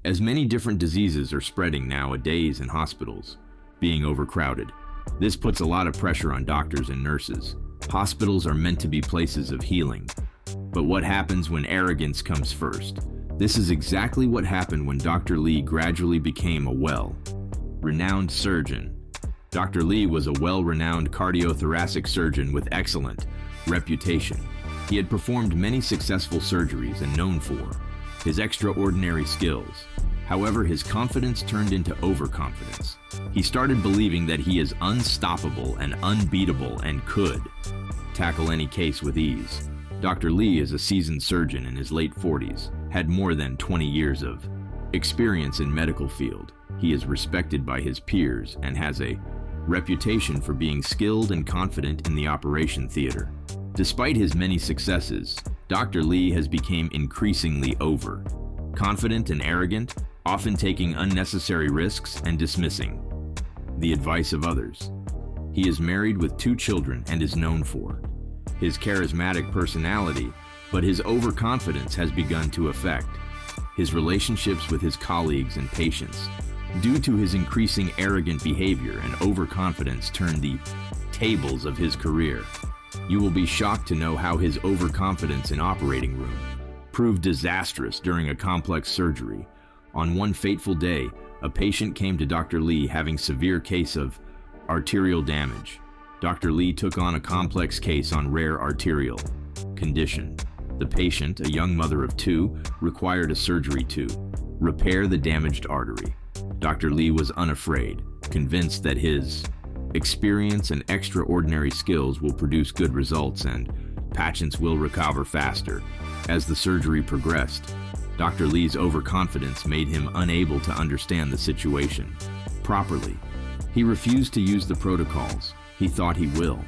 As many different diseases are spreading nowadays in hospitals, being overcrowded. This puts a lot of pressure on doctors and nurses. Hospitals are meant to be places of healing. But what happens when arrogance comes first? This is exactly what happened when Dr. Lee gradually became a well-renowned surgeon. Dr. Lee was a well-renowned cardiothoracic surgeon with excellent reputation. He had performed many successful surgeries and known for his extraordinary skills. However, his confidence turned into overconfidence. He started believing that he is unstoppable and unbeatable and could tackle any case with ease. Dr. Lee is a seasoned surgeon in his late 40s, had more than 20 years of experience in medical field. He is respected by his peers and has a reputation for being skilled and confident in the operation theater. Despite his many successes, Dr. Lee has become increasingly overconfident and arrogant, often taking unnecessary risks and dismissing the advice of others. He is married with 2 children and is known for his charismatic personality, but his overconfidence has begun to affect his relationships with his colleagues and patients. Due to his increasing arrogant behavior and overconfidence turned the tables of his career. You will be shocked to know how his overconfidence in operating room proved disastrous during a complex surgery. On one fateful day, a patient came to Dr. Lee having severe case of arterial damage. Dr. Lee took on a complex case on rare arterial condition. The patient, a young mother of 2, required a surgery to repair the damaged artery. Dr. Lee was unafraid, convinced that his experience and extraordinary skills will produce good results and patients will recover faster. As the surgery progressed, Dr. Lee's overconfidence made him unable to understand the situation properly. He refused to use the protocols. He thought he will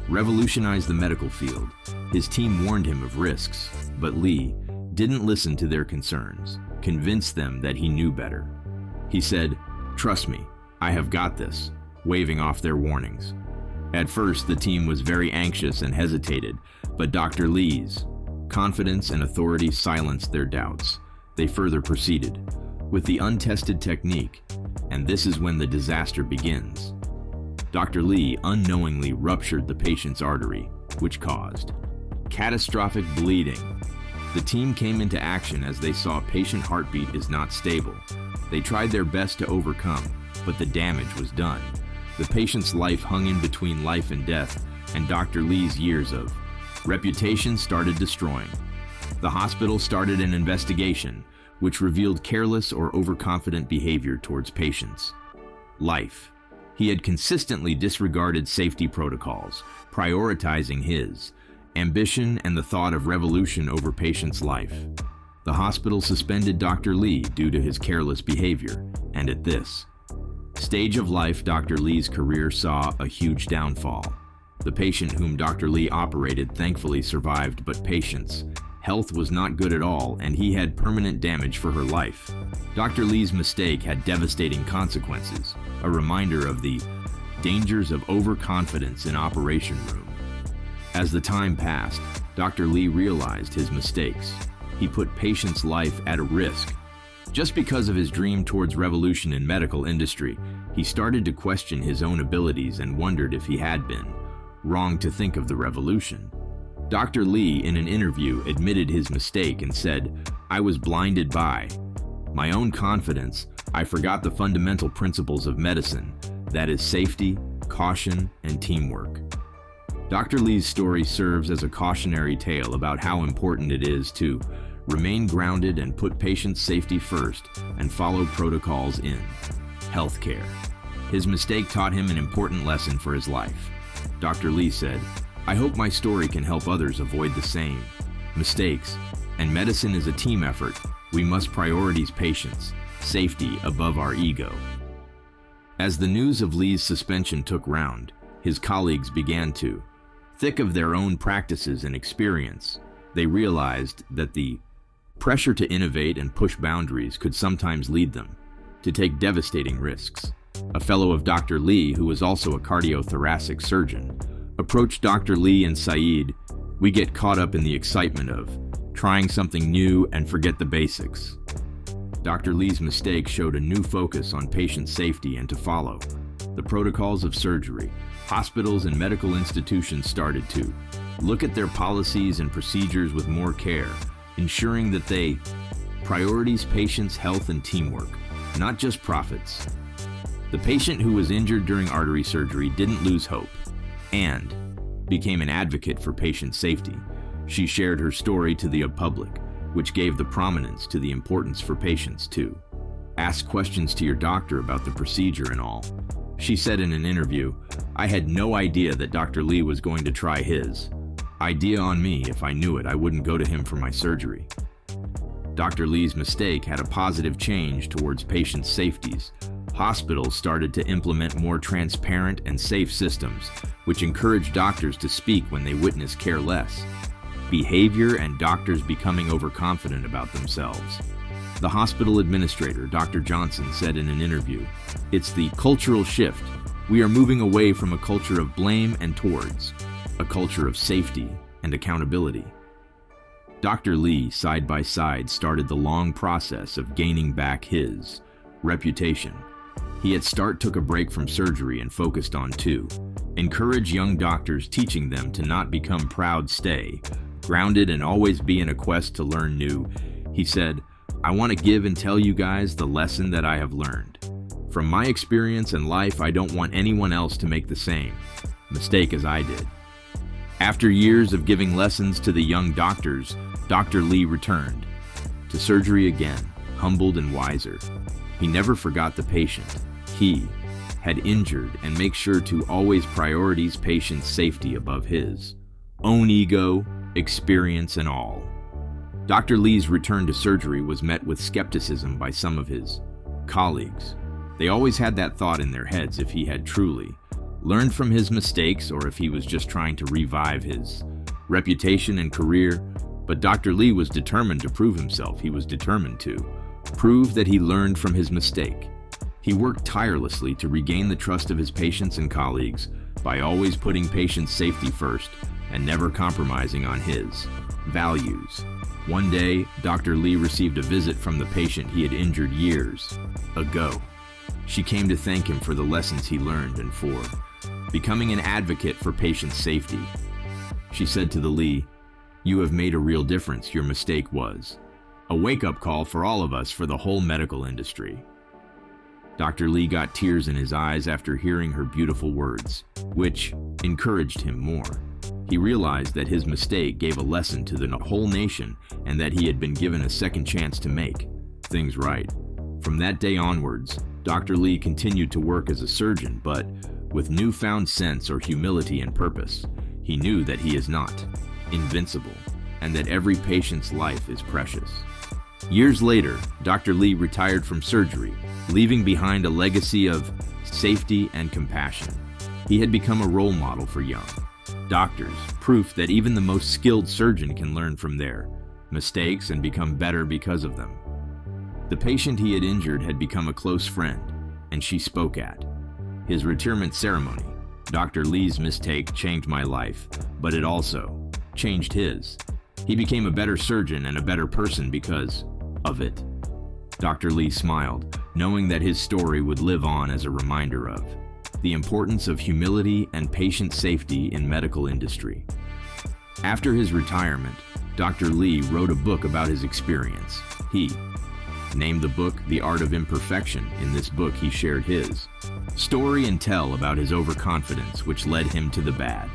revolutionize the medical field. His team warned him of risks, but Lee didn't listen to their concerns, convinced them that he knew better. He said, "Trust me, I have got this," waving off their warnings. At first, the team was very anxious and hesitated, but Dr. Lee's confidence and authority silenced their doubts. They further proceeded with the untested technique, and this is when the disaster begins. Dr. Lee unknowingly ruptured the patient's artery, which caused catastrophic bleeding. The team came into action as they saw patient heartbeat is not stable. They tried their best to overcome, but the damage was done. The patient's life hung in between life and death, and Dr. Lee's years of reputation started destroying. The hospital started an investigation, which revealed careless or overconfident behavior towards patients' life. He had consistently disregarded safety protocols, prioritizing his ambition and the thought of revolution over patients' life. The hospital suspended Dr. Lee due to his careless behavior, and at this stage of life, Dr. Lee's career saw a huge downfall. The patient whom Dr. Lee operated thankfully survived, but patient's health was not good at all, and he had permanent damage for her life. Dr. Lee's mistake had devastating consequences, a reminder of the dangers of overconfidence in operation room. As the time passed, Dr. Lee realized his mistakes. He put patients' life at a risk. Just because of his dream towards revolution in medical industry, he started to question his own abilities and wondered if he had been wrong to think of the revolution. Dr. Lee, in an interview, admitted his mistake and said, "I was blinded by my own confidence. I forgot the fundamental principles of medicine, that is safety, caution, and teamwork." Dr. Lee's story serves as a cautionary tale about how important it is to remain grounded and put patient safety first and follow protocols in healthcare. His mistake taught him an important lesson for his life. Dr. Lee said, "I hope my story can help others avoid the same mistakes. And medicine is a team effort. We must prioritize patients' safety above our ego." As the news of Lee's suspension took round, his colleagues began to think of their own practices and experience. They realized that the pressure to innovate and push boundaries could sometimes lead them to take devastating risks. A fellow of Dr. Lee, who was also a cardiothoracic surgeon, approached Dr. Lee and Saeed. "We get caught up in the excitement of trying something new and forget the basics. Dr. Lee's mistake showed a new focus on patient safety and to follow the protocols of surgery. Hospitals and medical institutions started to look at their policies and procedures with more care, ensuring that they prioritize patients' health and teamwork, not just profits. The patient who was injured during artery surgery didn't lose hope and became an advocate for patient safety. She shared her story to the public, which gave the prominence to the importance for patients to ask questions to your doctor about the procedure and all. She said in an interview, "I had no idea that Dr. Lee was going to try his idea on me. If I knew it, I wouldn't go to him for my surgery." Dr. Lee's mistake had a positive change towards patient safeties. Hospitals started to implement more transparent and safe systems, which encouraged doctors to speak when they witness careless behavior and doctors becoming overconfident about themselves. The hospital administrator, Dr. Johnson, said in an interview, "It's the cultural shift. We are moving away from a culture of blame and towards a culture of safety and accountability." Dr. Lee, side by side, started the long process of gaining back his reputation. He took a break from surgery and focused on to encourage young doctors, teaching them to not become proud, stay grounded, and always be in a quest to learn new. He said, "I want to give and tell you guys the lesson that I have learned. From my experience in life, I don't want anyone else to make the same mistake as I did." After years of giving lessons to the young doctors, Dr. Lee returned to surgery again, humbled and wiser. He never forgot the patient he had injured and make sure to always prioritize patient safety above his own ego, experience, and all. Dr. Lee's return to surgery was met with skepticism by some of his colleagues. They always had that thought in their heads if he had truly learned from his mistakes or if he was just trying to revive his reputation and career. But Dr. Lee was determined to prove himself. He was determined to prove that he learned from his mistake. He worked tirelessly to regain the trust of his patients and colleagues by always putting patient safety first and never compromising on his values. One day, Dr. Lee received a visit from the patient he had injured years ago. She came to thank him for the lessons he learned and for becoming an advocate for patient safety. She said to the Lee, "You have made a real difference. Your mistake was a wake-up call for all of us, for the whole medical industry." Dr. Lee got tears in his eyes after hearing her beautiful words, which encouraged him more. He realized that his mistake gave a lesson to the whole nation and that he had been given a second chance to make things right. From that day onwards, Dr. Lee continued to work as a surgeon, but with newfound sense or humility and purpose. He knew that he is not invincible and that every patient's life is precious. Years later, Dr. Lee retired from surgery, leaving behind a legacy of safety and compassion. He had become a role model for young doctors, proof that even the most skilled surgeon can learn from their mistakes and become better because of them. The patient he had injured had become a close friend, and she spoke at his retirement ceremony. "Dr. Lee's mistake changed my life, but it also changed his. He became a better surgeon and a better person because of it." Dr. Lee smiled, knowing that his story would live on as a reminder of the importance of humility and patient safety in medical industry. After his retirement, Dr. Lee wrote a book about his experience. He named the book The Art of Imperfection. In this book, he shared his story and tell about his overconfidence, which led him to the bad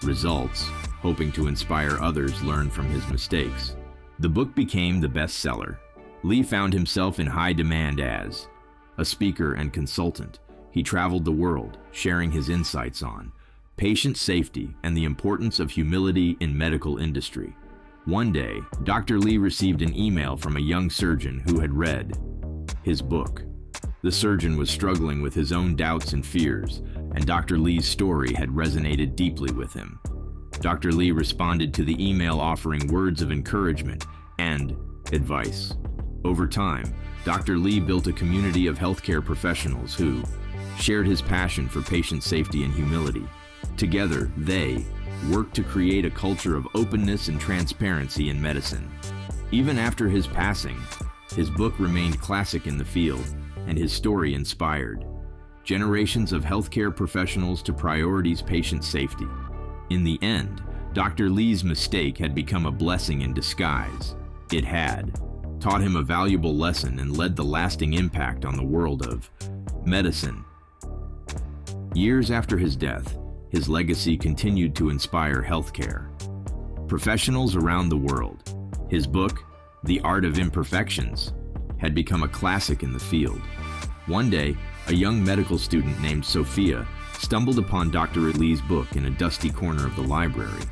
results, hoping to inspire others learn from his mistakes. The book became the bestseller. Lee found himself in high demand as a speaker and consultant. He traveled the world, sharing his insights on patient safety and the importance of humility in medical industry. One day, Dr. Lee received an email from a young surgeon who had read his book. The surgeon was struggling with his own doubts and fears, and Dr. Lee's story had resonated deeply with him. Dr. Lee responded to the email offering words of encouragement and advice. Over time, Dr. Lee built a community of healthcare professionals who shared his passion for patient safety and humility. Together, they worked to create a culture of openness and transparency in medicine. Even after his passing, His book remained classic in the field, and his story inspired generations of healthcare professionals to prioritize patient safety. In the end, Dr. Lee's mistake had become a blessing in disguise. It had taught him a valuable lesson and led the lasting impact on the world of medicine. Years after his death, his legacy continued to inspire healthcare professionals around the world. His book, The Art of Imperfections, had become a classic in the field. One day, a young medical student named Sophia stumbled upon Dr. Lee's book in a dusty corner of the library.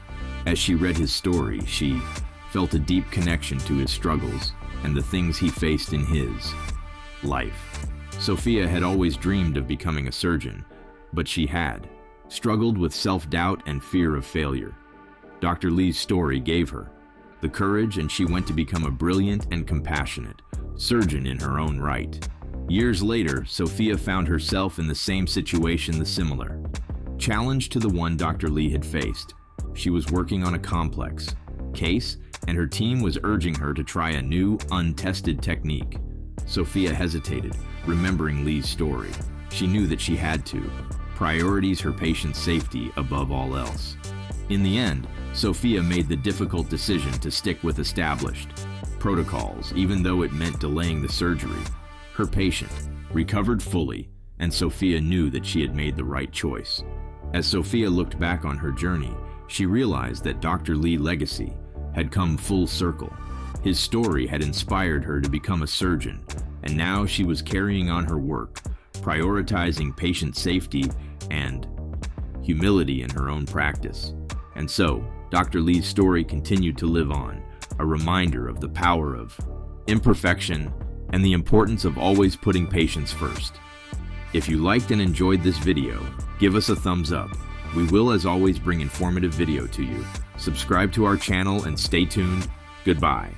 As she read his story, she felt a deep connection to his struggles and the things he faced in his life. Sophia had always dreamed of becoming a surgeon, but she had struggled with self-doubt and fear of failure. Dr. Lee's story gave her the courage, and she went to become a brilliant and compassionate surgeon in her own right. Years later, Sophia found herself in the same situation, the similar challenge to the one Dr. Lee had faced. She was working on a complex case, and her team was urging her to try a new, untested technique. Sophia hesitated, remembering Lee's story. She knew that she had to prioritize her patient's safety above all else. In the end, Sophia made the difficult decision to stick with established protocols, even though it meant delaying the surgery. Her patient recovered fully, and Sophia knew that she had made the right choice. As Sophia looked back on her journey, she realized that Dr. Lee's legacy had come full circle. His story had inspired her to become a surgeon, and now she was carrying on her work, prioritizing patient safety and humility in her own practice. And so, Dr. Lee's story continued to live on, a reminder of the power of imperfection and the importance of always putting patients first. If you liked and enjoyed this video, give us a thumbs up. We will, as always, bring informative video to you. Subscribe to our channel and stay tuned. Goodbye.